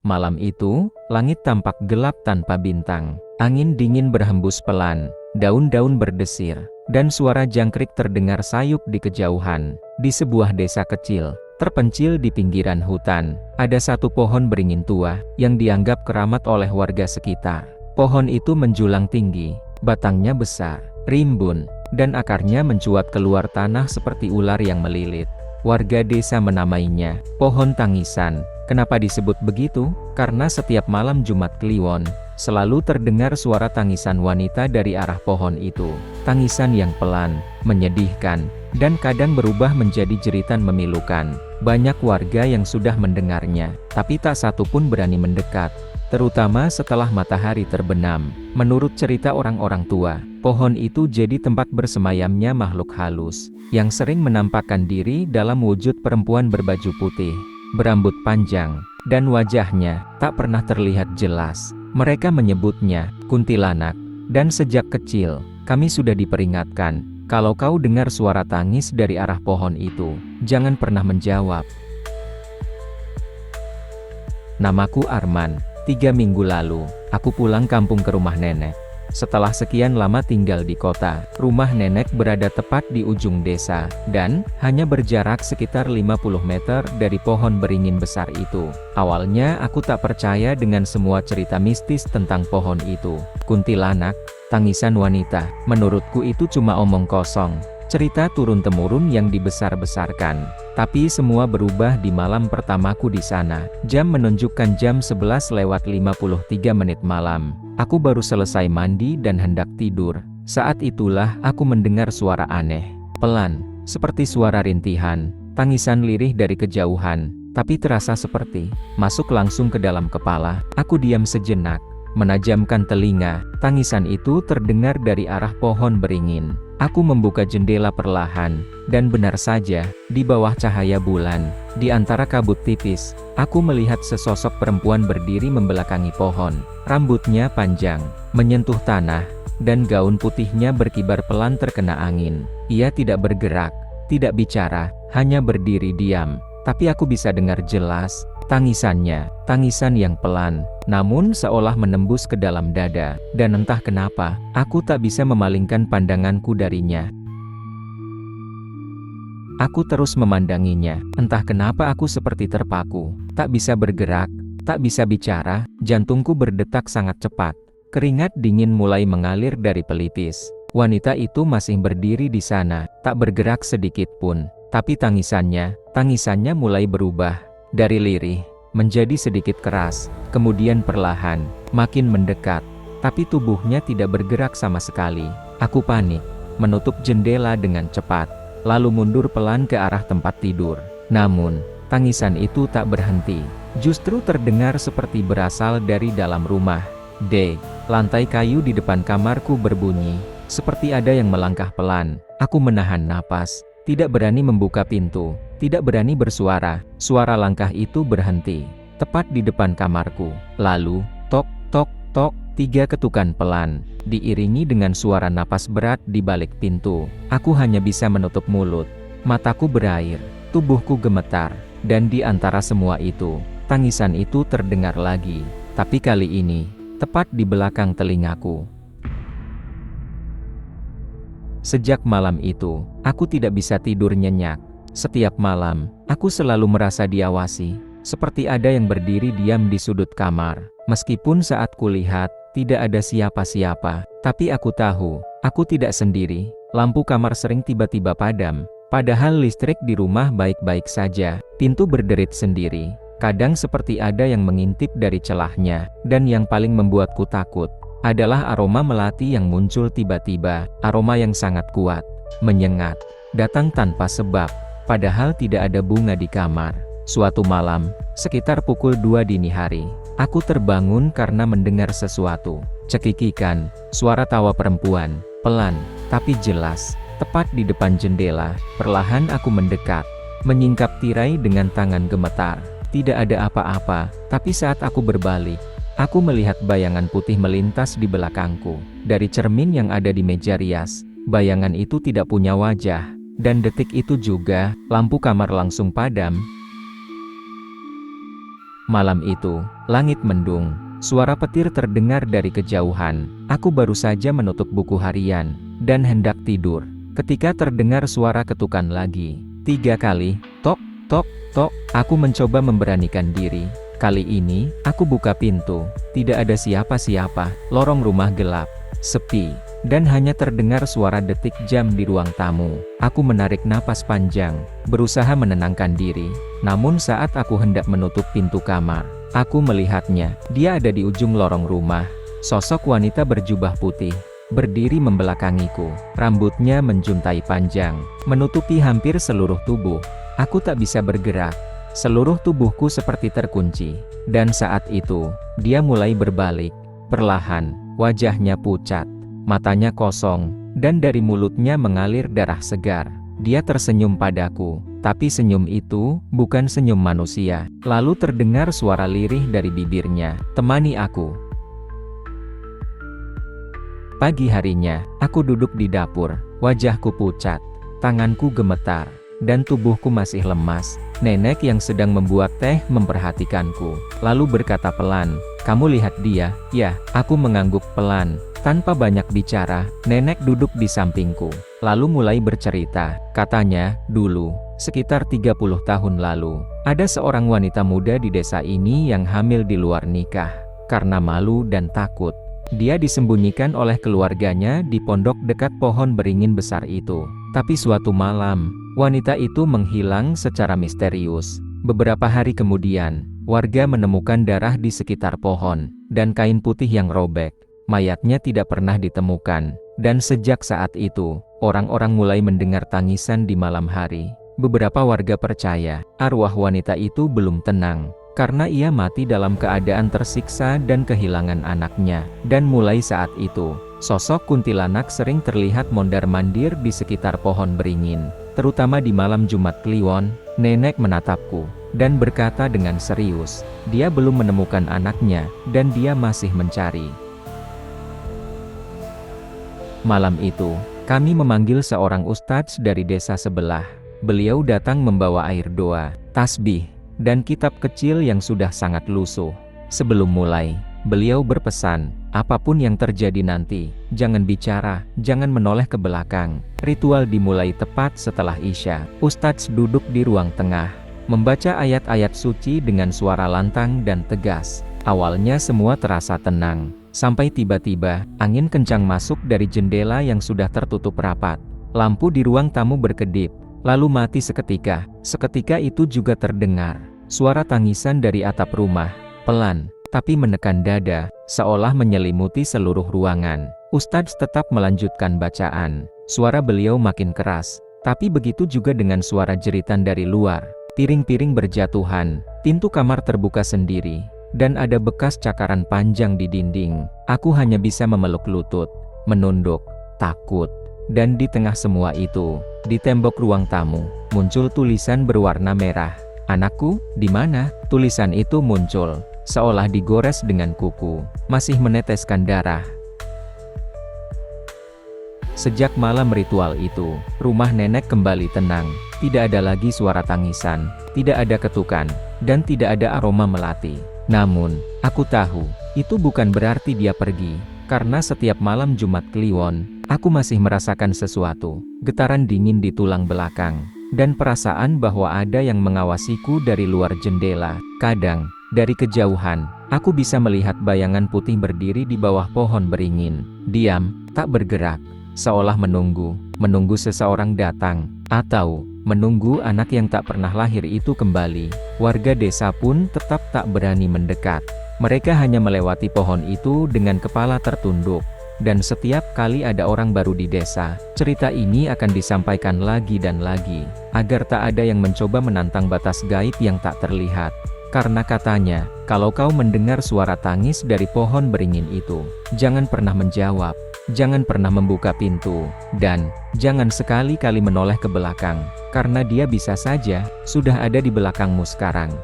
Malam itu, langit tampak gelap tanpa bintang. Angin dingin berhembus pelan, daun-daun berdesir, dan suara jangkrik terdengar sayup di kejauhan. Di sebuah desa kecil, terpencil di pinggiran hutan, ada satu pohon beringin tua, yang dianggap keramat oleh warga sekitar. Pohon itu menjulang tinggi, batangnya besar, rimbun, dan akarnya mencuat keluar tanah seperti ular yang melilit. Warga desa menamainya pohon tangisan. Kenapa disebut begitu? Karena setiap malam Jumat Kliwon, selalu terdengar suara tangisan wanita dari arah pohon itu. Tangisan yang pelan, menyedihkan, dan kadang berubah menjadi jeritan memilukan. Banyak warga yang sudah mendengarnya, tapi tak satu pun berani mendekat, terutama setelah matahari terbenam. Menurut cerita orang-orang tua, pohon itu jadi tempat bersemayamnya makhluk halus, yang sering menampakkan diri dalam wujud perempuan berbaju putih, berambut panjang, dan wajahnya tak pernah terlihat jelas. Mereka menyebutnya kuntilanak, dan sejak kecil, kami sudah diperingatkan, kalau kau dengar suara tangis dari arah pohon itu, jangan pernah menjawab. Namaku Arman. 3 minggu lalu, aku pulang kampung ke rumah nenek. Setelah sekian lama tinggal di kota, rumah nenek berada tepat di ujung desa, dan hanya berjarak sekitar 50 meter dari pohon beringin besar itu. Awalnya aku tak percaya dengan semua cerita mistis tentang pohon itu. Kuntilanak, tangisan wanita, menurutku itu cuma omong kosong. Cerita turun-temurun yang dibesar-besarkan. Tapi semua berubah di malam pertamaku di sana. Jam menunjukkan jam 11:53 malam. Aku baru selesai mandi dan hendak tidur. Saat itulah aku mendengar suara aneh, pelan, seperti suara rintihan, tangisan lirih dari kejauhan, tapi terasa seperti masuk langsung ke dalam kepala. Aku diam sejenak, menajamkan telinga. Tangisan itu terdengar dari arah pohon beringin. Aku membuka jendela perlahan, dan benar saja, di bawah cahaya bulan, di antara kabut tipis, aku melihat sesosok perempuan berdiri membelakangi pohon. Rambutnya panjang, menyentuh tanah, dan gaun putihnya berkibar pelan terkena angin. Ia tidak bergerak, tidak bicara, hanya berdiri diam. Tapi aku bisa dengar jelas, tangisannya, tangisan yang pelan, namun seolah menembus ke dalam dada, dan entah kenapa, aku tak bisa memalingkan pandanganku darinya. Aku terus memandanginya, entah kenapa aku seperti terpaku, tak bisa bergerak, tak bisa bicara, jantungku berdetak sangat cepat, keringat dingin mulai mengalir dari pelipis. Wanita itu masih berdiri di sana, tak bergerak sedikit pun, tapi tangisannya mulai berubah, dari lirih menjadi sedikit keras, kemudian perlahan, makin mendekat, tapi tubuhnya tidak bergerak sama sekali. Aku panik, menutup jendela dengan cepat, lalu mundur pelan ke arah tempat tidur. Namun, tangisan itu tak berhenti, justru terdengar seperti berasal dari dalam rumah. Lantai kayu di depan kamarku berbunyi, seperti ada yang melangkah pelan. Aku menahan napas, tidak berani membuka pintu, tidak berani bersuara. Suara langkah itu berhenti, tepat di depan kamarku. Lalu, tok, tok, tok, 3 ketukan pelan, diiringi dengan suara napas berat di balik pintu. Aku hanya bisa menutup mulut, mataku berair, tubuhku gemetar, dan di antara semua itu, tangisan itu terdengar lagi, tapi kali ini, tepat di belakang telingaku. Sejak malam itu, aku tidak bisa tidur nyenyak. Setiap malam, aku selalu merasa diawasi, seperti ada yang berdiri diam di sudut kamar. Meskipun saat kulihat, tidak ada siapa-siapa, tapi aku tahu, aku tidak sendiri. Lampu kamar sering tiba-tiba padam, padahal listrik di rumah baik-baik saja. Pintu berderit sendiri, kadang seperti ada yang mengintip dari celahnya, dan yang paling membuatku takut adalah aroma melati yang muncul tiba-tiba, aroma yang sangat kuat, menyengat, datang tanpa sebab. Padahal tidak ada bunga di kamar. Suatu malam, sekitar pukul 2 dini hari, aku terbangun karena mendengar sesuatu. Cekikikan, suara tawa perempuan, pelan, tapi jelas, tepat di depan jendela. Perlahan aku mendekat, menyingkap tirai dengan tangan gemetar. Tidak ada apa-apa, tapi saat aku berbalik, aku melihat bayangan putih melintas di belakangku. Dari cermin yang ada di meja rias, bayangan itu tidak punya wajah. Dan detik itu juga, lampu kamar langsung padam. Malam itu, langit mendung, suara petir terdengar dari kejauhan. Aku baru saja menutup buku harian, dan hendak tidur, ketika terdengar suara ketukan lagi. 3 kali, tok, tok, tok. Aku mencoba memberanikan diri. Kali ini, aku buka pintu. Tidak ada siapa-siapa, lorong rumah gelap, sepi, dan hanya terdengar suara detik jam di ruang tamu. Aku menarik napas panjang, berusaha menenangkan diri. Namun saat aku hendak menutup pintu kamar, aku melihatnya. Dia ada di ujung lorong rumah. Sosok wanita berjubah putih, berdiri membelakangiku. Rambutnya menjuntai panjang, menutupi hampir seluruh tubuh. Aku tak bisa bergerak. Seluruh tubuhku seperti terkunci. Dan saat itu, dia mulai berbalik. Perlahan, wajahnya pucat, matanya kosong, dan dari mulutnya mengalir darah segar. Dia tersenyum padaku, tapi senyum itu bukan senyum manusia. Lalu terdengar suara lirih dari bibirnya, "Temani aku." Pagi harinya, aku duduk di dapur, wajahku pucat, tanganku gemetar, dan tubuhku masih lemas. Nenek yang sedang membuat teh memperhatikanku, lalu berkata pelan, "Kamu lihat dia, ya?" Aku mengangguk pelan, tanpa banyak bicara. Nenek duduk di sampingku, lalu mulai bercerita. Katanya, dulu, sekitar 30 tahun lalu, ada seorang wanita muda di desa ini yang hamil di luar nikah. Karena malu dan takut, dia disembunyikan oleh keluarganya di pondok dekat pohon beringin besar itu. Tapi suatu malam, wanita itu menghilang secara misterius. Beberapa hari kemudian, warga menemukan darah di sekitar pohon, dan kain putih yang robek. Mayatnya tidak pernah ditemukan, dan sejak saat itu, orang-orang mulai mendengar tangisan di malam hari. Beberapa warga percaya, arwah wanita itu belum tenang, karena ia mati dalam keadaan tersiksa dan kehilangan anaknya. Dan mulai saat itu, sosok kuntilanak sering terlihat mondar-mandir di sekitar pohon beringin, terutama di malam Jumat Kliwon. Nenek menatapku, dan berkata dengan serius, dia belum menemukan anaknya, dan dia masih mencari. Malam itu, kami memanggil seorang ustadz dari desa sebelah. Beliau datang membawa air doa, tasbih, dan kitab kecil yang sudah sangat lusuh. Sebelum mulai, beliau berpesan, apapun yang terjadi nanti, jangan bicara, jangan menoleh ke belakang. Ritual dimulai tepat setelah Isya. Ustadz duduk di ruang tengah, membaca ayat-ayat suci dengan suara lantang dan tegas. Awalnya semua terasa tenang, sampai tiba-tiba, angin kencang masuk dari jendela yang sudah tertutup rapat. Lampu di ruang tamu berkedip, lalu mati seketika. Seketika itu juga terdengar suara tangisan dari atap rumah, pelan, tapi menekan dada, seolah menyelimuti seluruh ruangan. Ustadz tetap melanjutkan bacaan. Suara beliau makin keras, tapi begitu juga dengan suara jeritan dari luar. Piring-piring berjatuhan, pintu kamar terbuka sendiri, dan ada bekas cakaran panjang di dinding. Aku hanya bisa memeluk lutut, menunduk, takut. Dan di tengah semua itu, di tembok ruang tamu, muncul tulisan berwarna merah. "Anakku, di mana?" Tulisan itu muncul, seolah digores dengan kuku, masih meneteskan darah. Sejak malam ritual itu, rumah nenek kembali tenang. Tidak ada lagi suara tangisan, tidak ada ketukan, dan tidak ada aroma melati. Namun, aku tahu, itu bukan berarti dia pergi, karena setiap malam Jumat Kliwon, aku masih merasakan sesuatu, getaran dingin di tulang belakang, dan perasaan bahwa ada yang mengawasiku dari luar jendela. Kadang, dari kejauhan, aku bisa melihat bayangan putih berdiri di bawah pohon beringin, diam, tak bergerak, seolah menunggu seseorang datang, atau menunggu anak yang tak pernah lahir itu kembali. Warga desa pun tetap tak berani mendekat. Mereka hanya melewati pohon itu dengan kepala tertunduk. Dan setiap kali ada orang baru di desa, cerita ini akan disampaikan lagi dan lagi, agar tak ada yang mencoba menantang batas gaib yang tak terlihat. Karena katanya, kalau kau mendengar suara tangis dari pohon beringin itu, jangan pernah menjawab, jangan pernah membuka pintu, dan jangan sekali-kali menoleh ke belakang, karena dia bisa saja sudah ada di belakangmu sekarang.